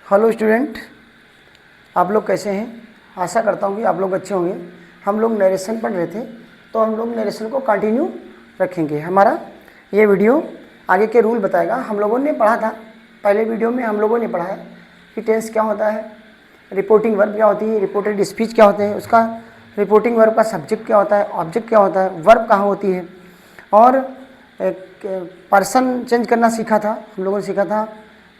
Hello student, आप लोग कैसे हैं? आशा करता हूँ कि आप लोग अच्छे होंगे। हम लोग नरेशन पढ़ रहे थे, तो हम लोग नरेशन को कंटिन्यू रखेंगे। हमारा ये वीडियो आगे के रूल बताएगा। हम लोगों ने पढ़ा था पहले वीडियो में, हम लोगों ने पढ़ा है कि टेंस क्या होता है, रिपोर्टिंग वर्ब क्या होती है, रिपोर्टेड स्पीच क्या होते हैं, उसका रिपोर्टिंग वर्ब का सब्जेक्ट क्या होता है, ऑब्जेक्ट क्या होता है, वर्ब कहाँ होती है, और पर्सन चेंज करना सीखा था। हम लोगों ने सीखा था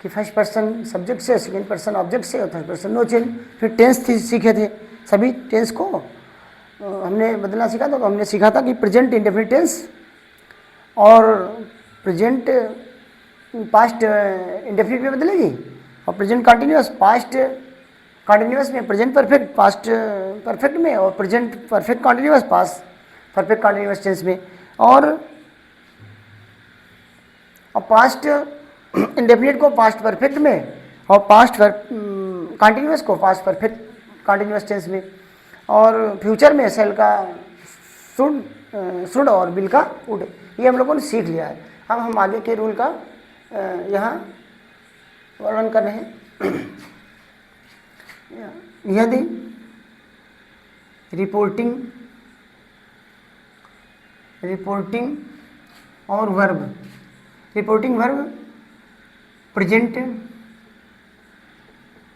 कि फर्स्ट पर्सन सब्जेक्ट से, सेकंड पर्सन ऑब्जेक्ट से, और थर्ड पर्सन नो चेंज। फिर टेंस सीखे थे, सभी टेंस को हमने बदलना सीखा था। तो हमने सीखा था कि प्रेजेंट इंडेफिनिट टेंस और प्रेजेंट पास्ट इंडेफिनिट में बदलेगी, और प्रेजेंट कंटिन्यूअस पास्ट कंटिन्यूअस में, प्रेजेंट परफेक्ट पास्ट परफेक्ट में, और present perfect continuous past perfect continuous tense में, और पास्ट इंडेफिनिट को पास्ट परफेक्ट में, और पास्ट कंटिन्यूअस को पास्ट परफेक्ट कंटिन्यूअस टेंस में, और फ्यूचर में सेल का शुड और विल का वुड। ये हम लोगों ने सीख लिया है। अब हम आगे के रूल का यहाँ वर्णन कर रहे हैं। यदि रिपोर्टिंग और वर्ब, रिपोर्टिंग वर्ब प्रेजेंट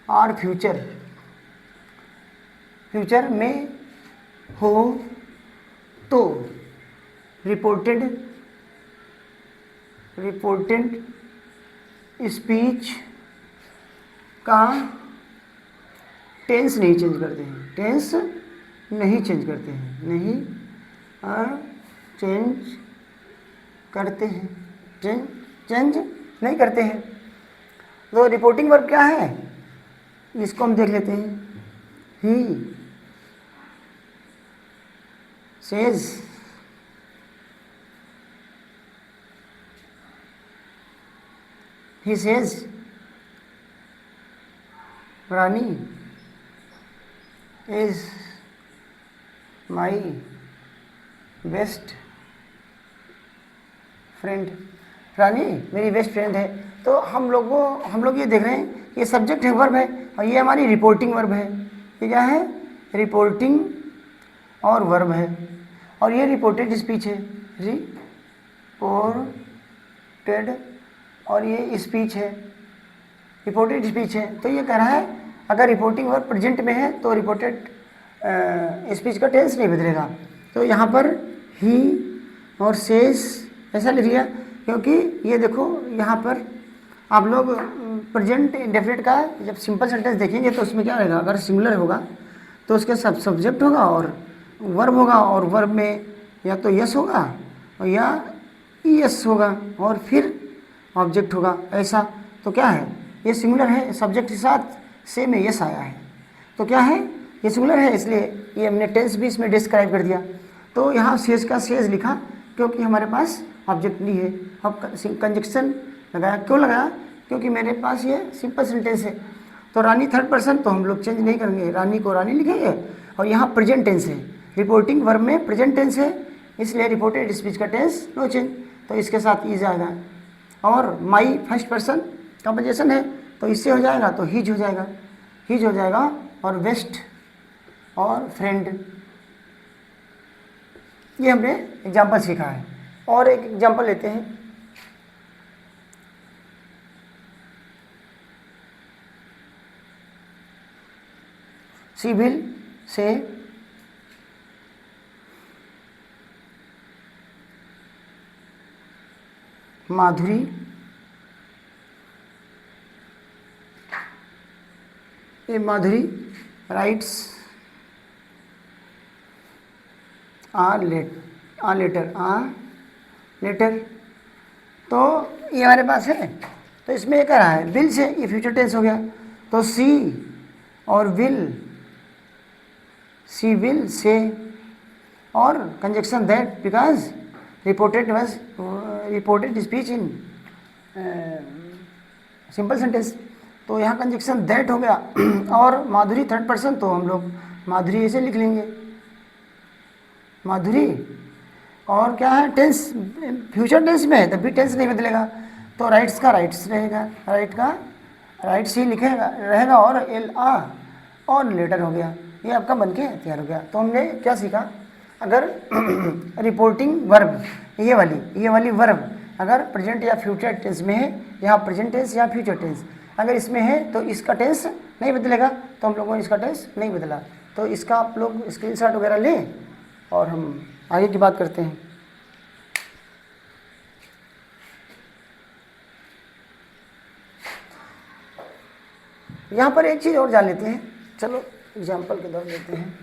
और फ्यूचर में हो तो रिपोर्टेड स्पीच का टेंस नहीं चेंज करते हैं, टेंस नहीं चेंज करते हैं, नहीं चेंज करते हैं, चेंज नहीं करते हैं। तो रिपोर्टिंग वर्ब क्या है, इसको हम देख लेते हैं। He says Rani is my best friend. Rani मेरी बेस्ट फ्रेंड है। तो हम लोग ये देख रहे हैं, ये सब्जेक्ट है, वर्ब है, और ये हमारी रिपोर्टिंग वर्ब है। ये क्या है? रिपोर्टिंग और वर्ब है, और ये रिपोर्टेड स्पीच है, रिपोर्टेड, और ये स्पीच है, रिपोर्टेड स्पीच है। तो ये कह रहा है अगर रिपोर्टिंग वर्ब प्रेजेंट में है तो रिपोर्टेड स्पीच का टेंस नहीं बदलेगा। तो यहाँ पर ही और सेज ऐसा लिख लिया, क्योंकि ये देखो यहाँ पर आप लोग प्रेजेंट इंडेफिनिट का जब सिंपल सेंटेंस देखेंगे तो उसमें क्या रहेगा, अगर सिंगुलर होगा तो उसके सब सब्जेक्ट होगा और वर्ब होगा, और वर्ब में या तो यस होगा और या यस होगा, और फिर ऑब्जेक्ट होगा। ऐसा तो क्या है, ये सिंगुलर है, सब्जेक्ट के साथ से में यस आया है, तो क्या है, ये सिंगुलर है, इसलिए ये हमने टेंस भी इसमें डिस्क्राइब कर दिया। तो यहाँ सेज का सेज लिखा क्योंकि हमारे पास ऑब्जेक्ट नहीं है। अब कंजक्शन लगाया, क्यों लगाया? क्योंकि मेरे पास ये सिंपल सेंटेंस है। तो रानी थर्ड पर्सन, तो हम लोग चेंज नहीं करेंगे, रानी को रानी लिखेंगे। और यहाँ प्रेजेंट टेंस है, रिपोर्टिंग वर्ब में प्रेजेंट टेंस है, इसलिए रिपोर्टेड स्पीच का टेंस नो चेंज, तो इसके साथ इज आएगा। और माई फर्स्ट पर्सन का पोजीशन है, तो इससे हो जाएगा, तो हिज हो जाएगा, हिज हो जाएगा, और बेस्ट और फ्रेंड। ये हमने एग्जाम्पल सीखा है। और एक एग्जाम्पल लेते हैं। सिविल से माधुरी राइट्स लेटर। तो ये हमारे पास है, तो इसमें ये कह रहा है विल से, ये फ्यूचर टेंस हो गया, तो सी और सी विल से, और conjunction that because reported speech in simple sentence, तो यहाँ कंजक्शन दैट हो गया। और माधुरी थर्ड पर्सन, तो हम लोग माधुरी ऐसे लिख लेंगे, माधुरी। और क्या है, टेंस फ्यूचर टेंस में है तब भी टेंस नहीं बदलेगा, तो राइट्स का राइट्स रहेगा, राइट का राइट सी लिखेगा रहेगा और एल आ और लेटर हो गया, ये आपका बन के तैयार हो गया। तो हमने क्या सीखा, अगर रिपोर्टिंग वर्ब ये वाली वर्ब अगर प्रेजेंट या फ्यूचर टेंस में है, या प्रेजेंट टेंस या फ्यूचर टेंस अगर इसमें है तो इसका टेंस नहीं बदलेगा, तो हम लोगों ने इसका टेंस नहीं बदला। तो इसका आप लोग स्क्रीनशॉट वगैरह लें और हम आगे की बात करते हैं। यहाँ पर एक चीज़ और जान लेते हैं, चलो एग्जाम्पल के द्वारा लेते हैं।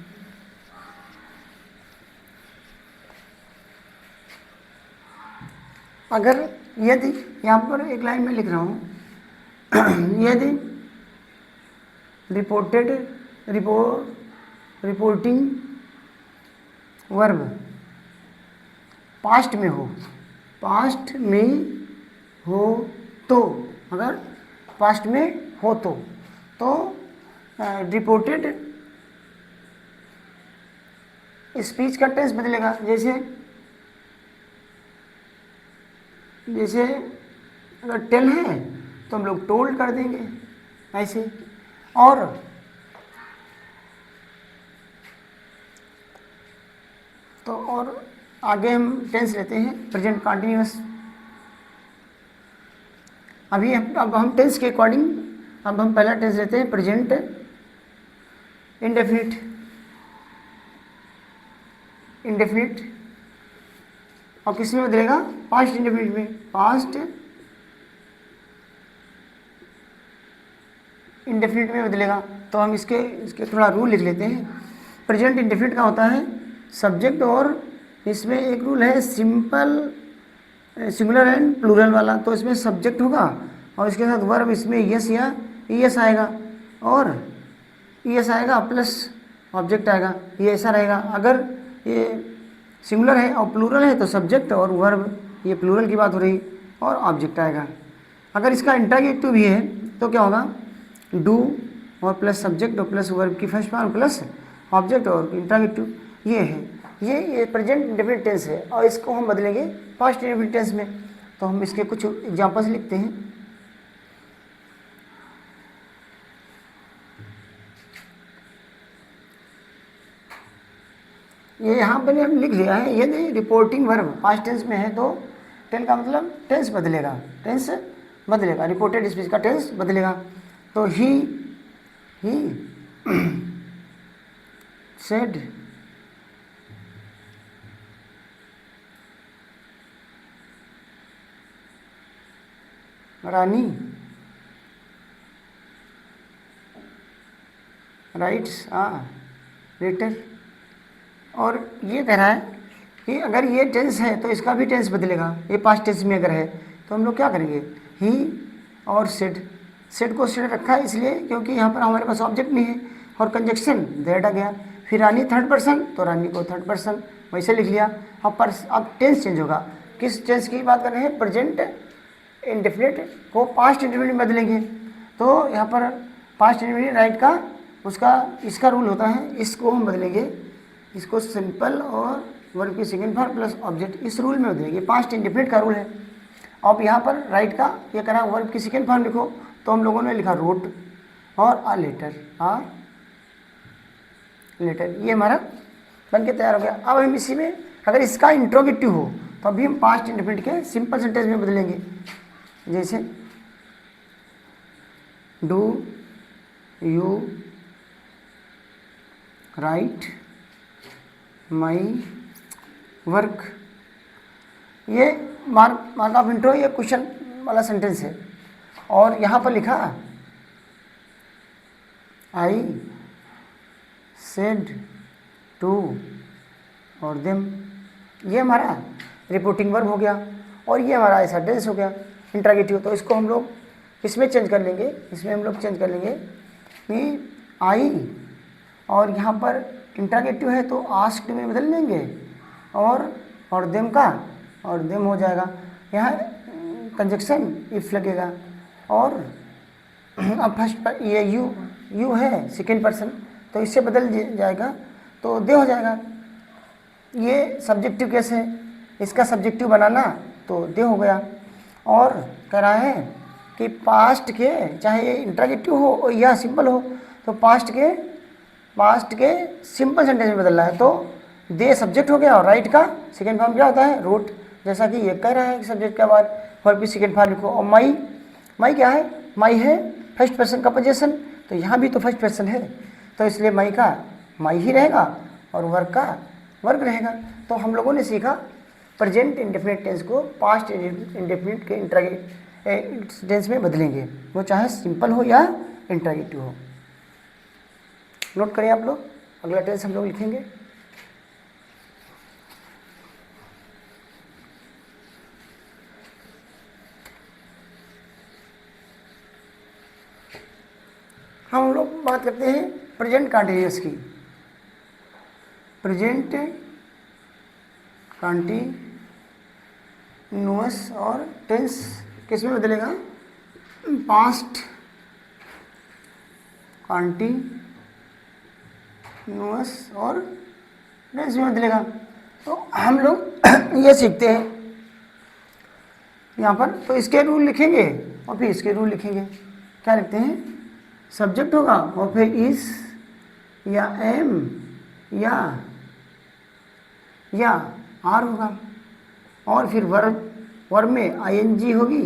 अगर यदि यहाँ पर एक लाइन में लिख रहा हूँ यदि रिपोर्टिंग वर्ब पास्ट में हो तो अगर पास्ट में हो तो रिपोर्टेड स्पीच का टेंस बदलेगा। जैसे अगर टेल है तो हम लोग टोल्ड कर देंगे ऐसे। और तो और आगे हम टेंस लेते हैं प्रेजेंट कंटिन्यूअस। अब हम टेंस के अकॉर्डिंग अब हम पहला टेंस लेते हैं प्रेजेंट इंडेफिनिट और किस में बदलेगा, पास्ट इंडेफिनिट में। पास्ट इंडेफिनिट में बदलेगा। तो हम इसके थोड़ा रूल लिख लेते हैं। प्रेजेंट इंडेफिनिट का होता है सब्जेक्ट, और इसमें एक रूल है सिंपल सिंगुलर एंड प्लूरल वाला। तो इसमें सब्जेक्ट होगा और इसके साथ वर्ब, इसमें यस या ईएस आएगा, और ईएस आएगा प्लस ऑब्जेक्ट आएगा, ये ऐसा रहेगा। अगर ये सिंगुलर है और प्लूरल है तो सब्जेक्ट और वर्ब, ये प्लूरल की बात हो रही, और ऑब्जेक्ट आएगा। अगर इसका इंटरगेटिव भी है तो क्या होगा, डू और प्लस सब्जेक्ट और प्लस वर्ब की फर्स्ट फॉर्म प्लस ऑब्जेक्ट और इंटरगेटिव, ये है। ये प्रेजेंट इंडेफिनिट टेंस है और इसको हम बदलेंगे पास्ट इंडेफिनिट टेंस में। तो हम इसके कुछ एग्जांपल्स लिखते हैं। ये यहाँ पर हम लिख दिया है, यदि रिपोर्टिंग वर्ब पास्ट टेंस में है तो टेन का मतलब टेंस बदलेगा, रिपोर्टेड स्पीच का टेंस बदलेगा। तो he said Rani writes letter. और ये कह रहा है कि अगर ये टेंस है तो इसका भी टेंस बदलेगा। ये पास्ट टेंस में अगर है तो हम लोग क्या करेंगे, ही और सेड को सेड रखा है इसलिए क्योंकि यहाँ पर हमारे पास ऑब्जेक्ट नहीं है, और कंजक्शन दैट आ गया। फिर रानी थर्ड पर्सन तो रानी को थर्ड पर्सन वैसे लिख लिया। अब टेंस चेंज होगा। किस टेंस की बात कर रहे हैं, प्रेजेंट इंडेफिनिट को पास्ट इंडेफिनिट में बदलेंगे। तो यहाँ पर पास्ट इंडेफिनिट राइट का इसका रूल होता है, इसको हम बदलेंगे, इसको सिंपल और वर्ब की सेकेंड फॉर्म प्लस ऑब्जेक्ट, इस रूल में बदलेंगे। पास्ट इंडेफिनिट का रूल है। अब यहाँ पर राइट का ये करा वर्ब की सेकेंड फॉर्म लिखो, तो हम लोगों ने लिखा रोट और आ लेटर, ये हमारा बन के तैयार हो गया। अब हम इसी में अगर इसका इंट्रोगेटिव हो तो अभी हम पास्ट इंडेफिनिट के सिंपल सेंटेंस में बदलेंगे। जैसे do you right my work, ये मार्क ऑफ इंट्रो, ये क्वेश्चन वाला सेंटेंस है। और यहाँ पर लिखा आई सेड टू और देम, ये हमारा रिपोर्टिंग वर्ब हो गया और ये हमारा ऐसा टेंस हो गया इंटरगेटिव। तो इसको हम लोग इसमें चेंज कर लेंगे, कि आई और यहाँ पर इंटरगेटिव है तो आस्क्ड में बदल देंगे, और देम का और देम हो जाएगा। यहाँ कंजक्शन इफ लगेगा, और अब फर्स्ट पर ये यू है सेकेंड पर्सन तो इससे बदल जाएगा तो दे हो जाएगा। ये सब्जेक्टिव केस है, इसका सब्जेक्टिव बनाना तो दे हो गया। और कह रहा है कि पास्ट के, चाहे ये इंट्रागेटिव हो या सिंपल हो, तो पास्ट के सिंपल सेंटेंस में बदलना है। तो दे सब्जेक्ट हो गया और राइट का सेकेंड फॉर्म क्या होता है, रोट, जैसा कि ये कह रहा है कि सब्जेक्ट के बाद वर्ब की सेकेंड फॉर्म लिखो। और माई क्या है, माई है फर्स्ट पर्सन का पोजीशन, तो यहाँ भी तो फर्स्ट पर्सन है, तो इसलिए माई का माई ही रहेगा और वर्क का वर्क रहेगा। तो हम लोगों ने सीखा प्रेजेंट इंडेफिनिट टेंस को पास्ट इंडेफिनिट के इंट्रागेटिव टेंस में बदलेंगे, वो चाहे सिंपल हो या इंट्रागेटिव हो। नोट करें आप लोग, अगला टेंस हम लोग लिखेंगे। हम लोग बात करते हैं प्रेजेंट कंटिन्यूअस की। प्रेजेंट कंटिन्यूअस और टेंस किस में बदलेगा, पास्ट कंटिन्यूअस और टेंस में बदलेगा। तो हम लोग ये सीखते हैं यहाँ पर, तो इसके रूल लिखेंगे और फिर इसके रूल लिखेंगे। क्या लिखते हैं, सब्जेक्ट होगा और फिर इस या एम या आर होगा, और फिर वर्ब में आईएनजी होगी,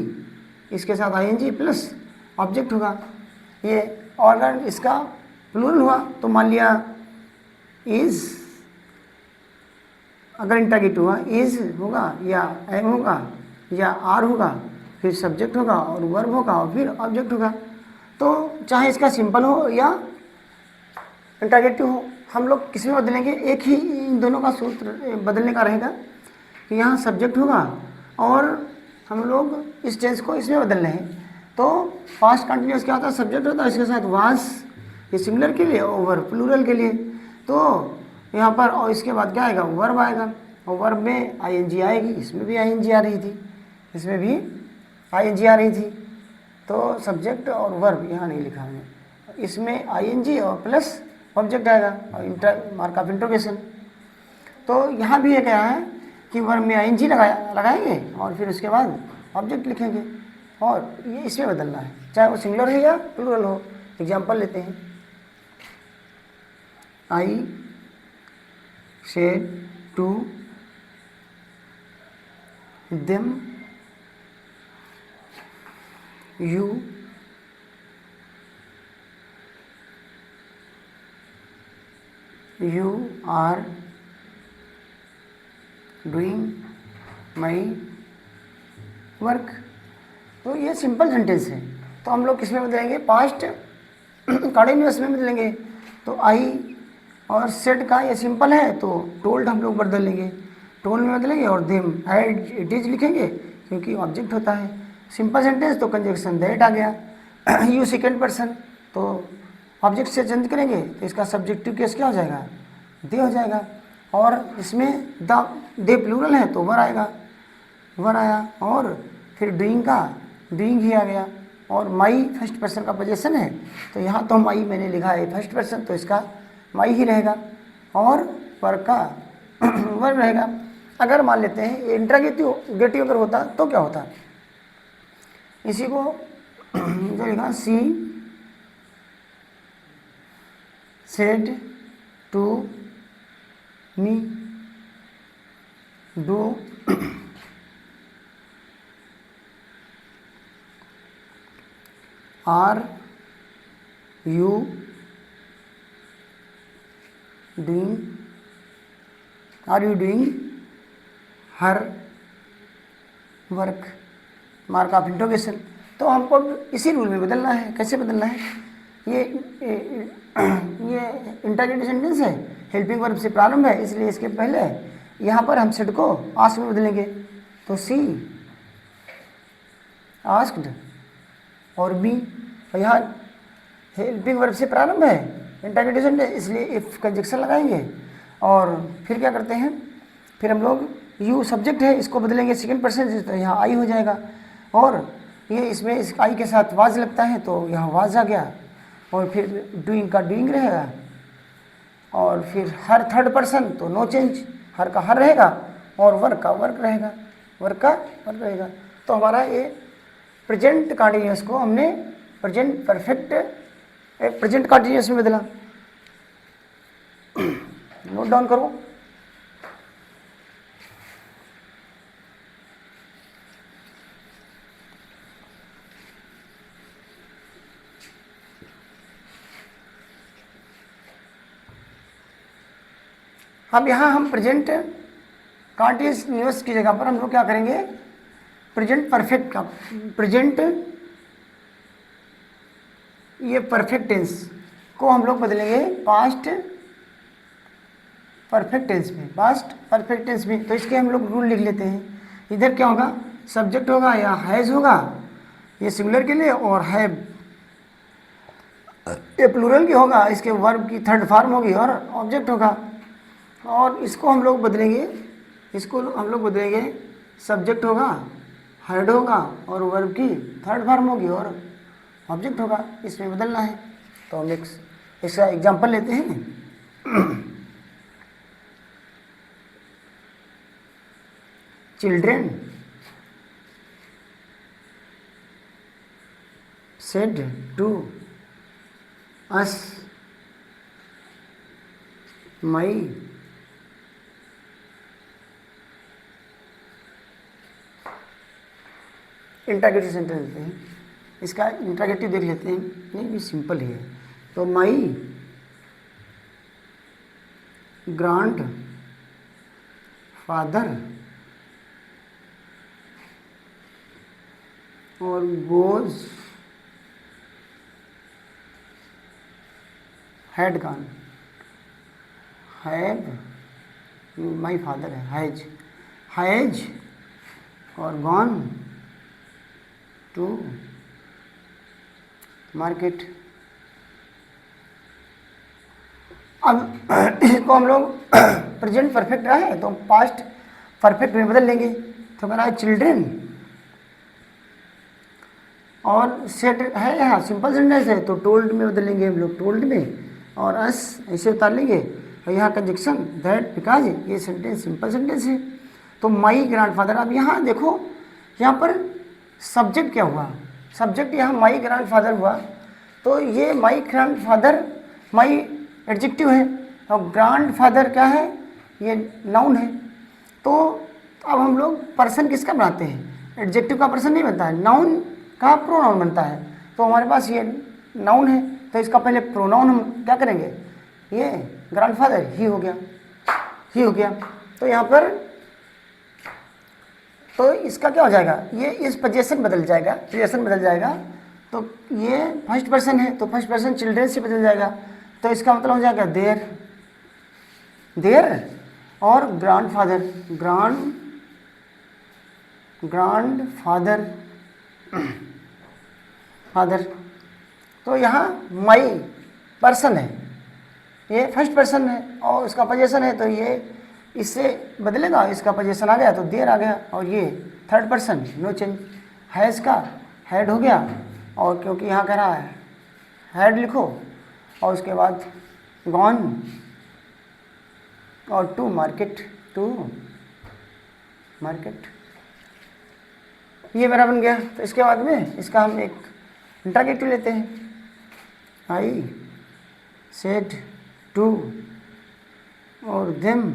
इसके साथ आईएनजी प्लस ऑब्जेक्ट होगा। ये और अगर इसका प्लूरल हुआ तो मान लिया इज, अगर इंट्रागेटिव हुआ इज होगा या एम होगा या आर होगा, फिर सब्जेक्ट होगा और वर्ब होगा और फिर ऑब्जेक्ट होगा। तो चाहे इसका सिंपल हो या इंट्रागेटिव हो, हम लोग किस में बदलेंगे, एक ही इन दोनों का सूत्र बदलने का रहेगा कि यहाँ सब्जेक्ट होगा और हम लोग इस टेंस को इसमें बदल रहे हैं। तो पास्ट कंटिन्यूअस क्या होता है, सब्जेक्ट होता है, इसके साथ वाज, ये सिंगुलर के लिए, ओवर प्लूरल के लिए। तो यहाँ पर और इसके बाद क्या आएगा, वर्ब आएगा, और वर्ब में आईएनजी आएगी, इसमें भी आईएनजी आ रही थी, इसमें भी आईएनजी आ रही थी। तो सब्जेक्ट और वर्ब यहाँ नहीं लिखा हमने, इसमें आईएनजी और प्लस ऑब्जेक्ट आएगा और मार्क ऑफ इंट्रोगेशन। तो यहाँ भी ये क्या है कि वर्ब में आईएनजी लगाएंगे और फिर उसके बाद ऑब्जेक्ट लिखेंगे, और ये इसमें बदलना है, चाहे वो सिंगुलर हो या प्लूरल हो। एग्जाम्पल लेते हैं, I said to them you are doing my work। तो ये सिंपल सेंटेंस है, तो हम लोग किस में बदलेंगे, पास्ट कंटिन्यूअस में बदलेंगे। तो आई और सेड का ये सिंपल है तो टोल्ड हम लोग बदल लेंगे, टोल्ड में बदलेंगे, और देम एज इट इज लिखेंगे क्योंकि ऑब्जेक्ट होता है। सिंपल सेंटेंस तो कंजक्शन दैट आ गया, यू सेकेंड पर्सन, तो ऑब्जेक्ट से चेंज करेंगे तो इसका सब्जेक्टिव केस क्या हो जाएगा, दे हो जाएगा। और इसमें दे प्लूरल है तो वर आएगा, वर आया, और फिर डूइंग ही आ गया, और माई फर्स्ट पर्सन का पोजीशन है, तो यहाँ तो माई मैंने लिखा है फर्स्ट पर्सन, तो इसका माई ही रहेगा, और वर का वर रहेगा। अगर मान लेते हैं इंट्रागेटिव अगर होता तो क्या होता, इसी को जो लिखा, सी said to me do are you doing her work, mark of interrogation. तो हमको इसी रूल में बदलना है। कैसे बदलना है, ये इंट्रागेटिव सेंटेंस है, हेल्पिंग वर्ब से प्रारंभ है, इसलिए इसके पहले यहाँ पर हम सेड को आस्क में बदलेंगे। तो सी आस्क्ड और बी, और यहाँ हेल्पिंग वर्ब से प्रारंभ है इंट्रागेटिव सेंटेंस, इसलिए इफ कंजक्शन लगाएंगे। और फिर क्या करते हैं, फिर हम लोग यू सब्जेक्ट है, इसको बदलेंगे सेकेंड पर्सन, तो यहाँ आई हो जाएगा, और ये इसमें इस आई के साथ वाज लगता है तो यहाँ वाज आ गया, और फिर डूइंग का डूइंग रहेगा, और फिर हर थर्ड पर्सन तो नो चेंज, हर का हर रहेगा, और वर्क का वर्क रहेगा, वर्क का वर्क रहेगा। तो हमारा ये प्रेजेंट कंटिन्यूअस को हमने प्रेजेंट परफेक्ट प्रेजेंट कंटिन्यूअस में बदला। नोट डाउन करो। अब यहाँ हम प्रेजेंट कंटिन्यूअस की जगह पर हम लोग क्या करेंगे, प्रेजेंट परफेक्ट का प्रेजेंट ये परफेक्ट टेंस को हम लोग बदलेंगे पास्ट परफेक्ट टेंस में, पास्ट परफेक्ट टेंस में। तो इसके हम लोग रूल लिख लेते हैं। इधर क्या होगा, सब्जेक्ट होगा या हैज़ होगा, ये सिंगुलर के लिए, और हैव ये प्लूरल की होगा, इसके वर्ब की थर्ड फॉर्म होगी, और ऑब्जेक्ट होगा। और इसको हम लोग बदलेंगे, इसको हम लोग बदलेंगे, सब्जेक्ट होगा, हेड होगा, और वर्ब की थर्ड फॉर्म होगी, और ऑब्जेक्ट होगा। इसमें बदलना है। तो हम एक इसका एग्जांपल लेते हैं। Children said to us my interrogative sentence लेते हैं। इसका इंट्रोगेटिव देख लेते हैं। नहीं, ये सिंपल ही है। तो माई ग्रांड फादर और goes had gone, have my father है, हैज और गॉन टू मार्केट। अब इसको हम लोग प्रेजेंट परफेक्ट रहा है तो पास्ट परफेक्ट में बदल लेंगे। तो कह रहा है चिल्ड्रेन, और सेट है यहाँ सिंपल सेंटेंस है तो टोल्ड में बदल लेंगे हम लोग, टोल्ड में, और अस ऐसे उतार लेंगे। और यहाँ कंजक्शन दैट, बिकॉज ये सेंटेंस सिंपल सेंटेंस है। तो माई ग्रैंडफादर, अब यहाँ देखो, यहाँ पर सब्जेक्ट क्या हुआ, सब्जेक्ट यहाँ माई ग्रैंडफादर हुआ। तो ये माई ग्रैंडफादर माई एडजेक्टिव है, और ग्रैंडफादर क्या है, ये नाउन है। तो अब हम लोग पर्सन किसका बनाते हैं, एडजेक्टिव का पर्सन नहीं बनता है, नाउन का प्रोनाउन बनता है। तो हमारे पास ये नाउन है, तो इसका पहले प्रोनाउन हम क्या करेंगे, ये ग्रैंडफादर ही हो गया, ही हो गया। तो यहाँ पर तो इसका क्या हो जाएगा, ये इस पोजीशन बदल जाएगा, पोजीशन बदल जाएगा। तो ये फर्स्ट पर्सन है तो फर्स्ट पर्सन चिल्ड्रेन से बदल जाएगा। तो इसका मतलब हो जाएगा देयर, देयर और ग्रैंडफादर, ग्रैंडफादर फादर। तो यहाँ माई पर्सन है, ये फर्स्ट पर्सन है और उसका पोजीशन है, तो ये इससे बदलेगा, इसका पोजीशन आ गया तो देर आ गया, और ये third person no change. Has का हेड हो गया, और क्योंकि यहाँ कह रहा है हेड लिखो, और उसके बाद गॉन और टू मार्केट, टू मार्केट, ये मेरा बन गया। तो इसके बाद में इसका हम एक इंट्रोगेटिव लेते हैं। आई सेड टू और them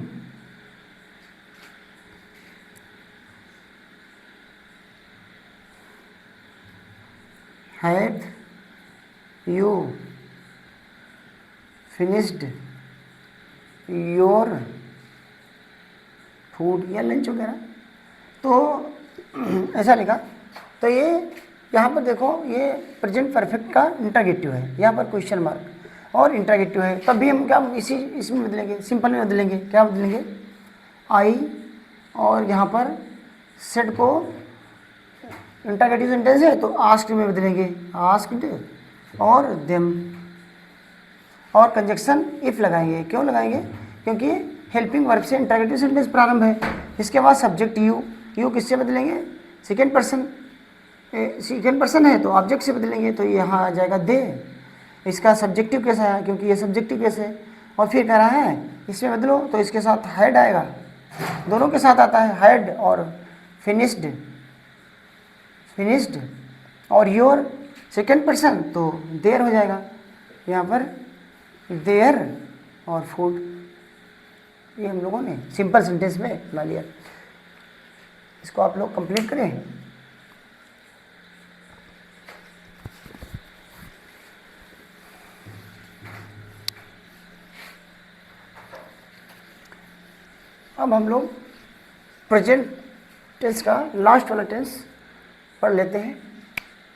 have you finished your food या लंच वगैरह। तो ऐसा लिखा। तो ये यहाँ पर देखो, ये प्रेजेंट परफेक्ट का इंट्रोगेटिव है, यहाँ पर क्वेश्चन मार्क और इंट्रोगेटिव है। तब भी हम क्या इसमें बदलेंगे, सिंपल में बदलेंगे। क्या बदलेंगे, आई और यहाँ पर सेड को इंट्रोगेटिव सेंटेंस है तो आस्क्ड में बदलेंगे, आस्क्ड और देम, और कंजक्शन इफ लगाएंगे। क्यों लगाएंगे, क्योंकि हेल्पिंग वर्ब से इंट्रोगेटिव सेंटेंस प्रारंभ है। इसके बाद सब्जेक्ट यू, यू किससे बदलेंगे, सेकेंड पर्सन, सेकेंड पर्सन है तो ऑब्जेक्ट से बदलेंगे। तो यहाँ आ जाएगा दे, इसका सब्जेक्टिव कैसा है, क्योंकि ये सब्जेक्टिव केस है। और फिर कह रहा है इसमें बदलो, तो इसके साथ हेड आएगा, दोनों के साथ आता है हेड, और फिनिश्ड, फिनिश्ड और योर सेकेंड पर्सन तो देयर हो जाएगा, यहाँ पर देयर और फूड, ये हम लोगों ने सिंपल सेंटेंस में बना लिया। इसको आप लोग कंप्लीट करें। अब हम लोग प्रेजेंट टेंस का लास्ट वाला टेंस पढ़ लेते हैं।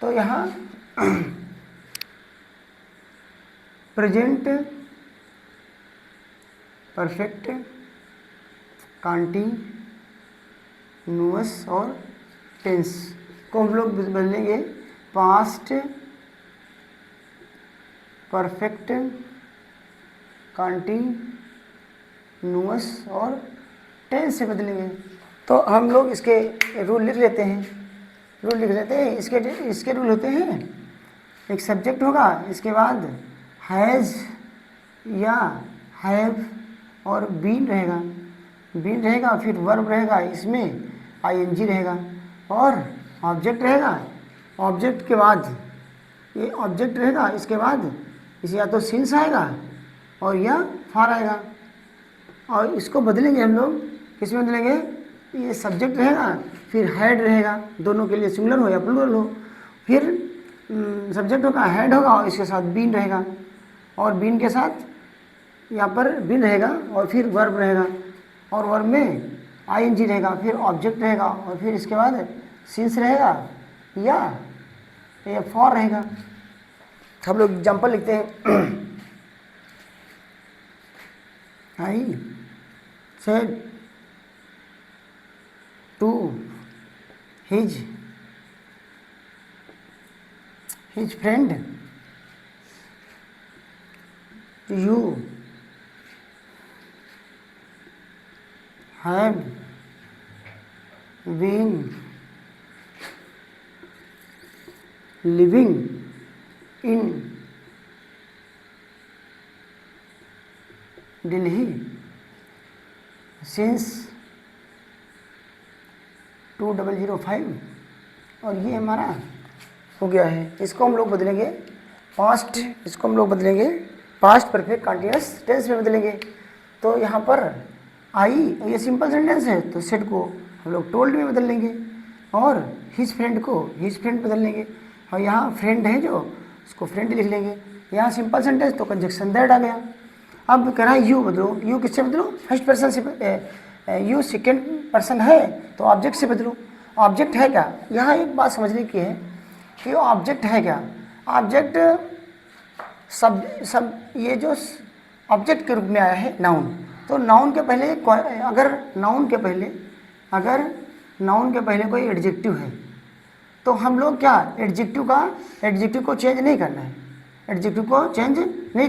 तो यहाँ प्रेजेंट परफेक्ट, कंटीन्यूअस और टेंस को हम लोग बदलेंगे पास्ट परफेक्ट, कंटीन्यूअस और टेंस से बदलेंगे। तो हम लोग इसके रूल लिख लेते हैं। इसके रूल होते हैं, एक सब्जेक्ट होगा, इसके बाद हैज़ या हैव और बीन रहेगा, फिर वर्ब रहेगा, इसमें आईएनजी रहेगा और ऑब्जेक्ट रहेगा। ऑब्जेक्ट के बाद ये ऑब्जेक्ट रहेगा, इसके बाद इसे या तो सिंस आएगा और या फॉर आएगा। और इसको बदलेंगे हम लोग, किसमें बदलेंगे, ये सब्जेक्ट रहेगा, फिर हेड रहेगा, दोनों के लिए सिंगुलर हो या प्लूरल हो, फिर सब्जेक्ट होगा, हेड होगा और इसके साथ बीन रहेगा, और बीन के साथ यहाँ पर बीन रहेगा और फिर वर्ब रहेगा, और वर्ब में आईएनजी रहेगा, फिर ऑब्जेक्ट रहेगा और फिर इसके बाद सिंस रहेगा या ये फॉर रहेगा। हम लोग एग्जाम्पल लिखते हैं। I said to his friend you have been living in Delhi since 2005। और ये हमारा हो गया है। इसको हम लोग बदलेंगे पास्ट, इसको हम लोग बदलेंगे पास्ट परफेक्ट कंटीन्यूअस टेंस में बदलेंगे। तो यहाँ पर आई, ये सिंपल सेंटेंस है तो सेड को हम लोग टोल्ड में बदल लेंगे और हिज फ्रेंड को हिज फ्रेंड बदल लेंगे, और यहाँ फ्रेंड है जो उसको फ्रेंड लिख लेंगे। यहाँ सिंपल सेंटेंस तो कंजक्शन दैट आ गया। अब कह रहा है यू बदलो, यू किससे बदलो, फर्स्ट पर्सन से। यू सेकेंड पर्सन है तो ऑब्जेक्ट से बदलो। ऑब्जेक्ट है क्या, यहाँ एक बात समझने की है कि ऑब्जेक्ट है क्या। ऑब्जेक्ट सब ये जो ऑब्जेक्ट के रूप में आया है नाउन, तो नाउन के पहले अगर नाउन के पहले कोई एडजेक्टिव है तो हम लोग क्या एडजेक्टिव को चेंज नहीं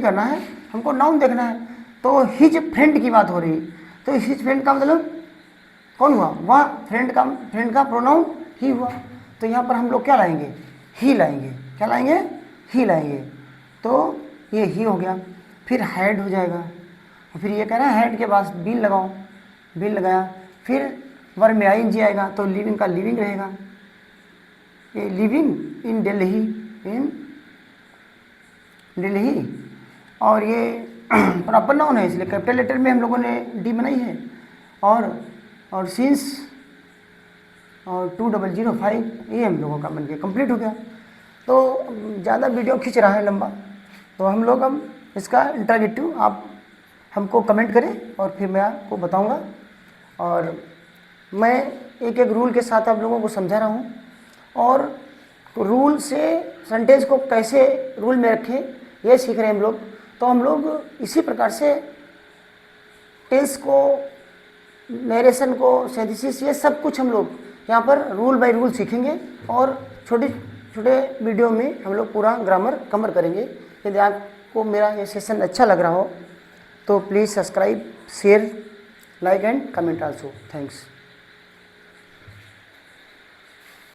करना है, हमको नाउन देखना है। तो हिज फ्रेंड की बात हो रही, तो हिज फ्रेंड का मतलब कौन हुआ, वह फ्रेंड का प्रोनाउन ही हुआ। तो यहाँ पर हम लोग क्या लाएंगे, ही लाएंगे। क्या लाएंगे, ही लाएंगे। तो ये ही हो गया। फिर हेड हो जाएगा, और फिर ये कह रहा है हेड के पास बीन लगाओ, बीन लगाया, फिर वर्ब में आईएनजी आएगा तो लिविंग का लिविंग रहेगा। ये लिविंग इन दिल्ली, और ये प्रॉपर नाउन है इसलिए कैपिटल लेटर में हम लोगों ने डी बनाई है। और सिंस और 2005 ये हम लोगों का बन गया, कंप्लीट हो गया। तो ज़्यादा वीडियो खींच रहा है लंबा, तो हम लोग अब इसका इंटरगेटिव आप हमको कमेंट करें और फिर मैं आपको बताऊंगा। और मैं एक एक रूल के साथ आप लोगों को समझा रहा हूँ, और रूल से सेंटेंस को कैसे रूल में रखें ये सीख रहे हैं हम लोग। तो हम लोग इसी प्रकार से टेंस को, नरेशन को, सिंथेसिस, ये सब कुछ हम लोग यहाँ पर रूल बाय रूल सीखेंगे, और छोटे छोटे वीडियो में हम लोग पूरा ग्रामर कवर करेंगे। यदि आपको मेरा ये सेशन अच्छा लग रहा हो तो please subscribe, share, like and comment also. Thanks.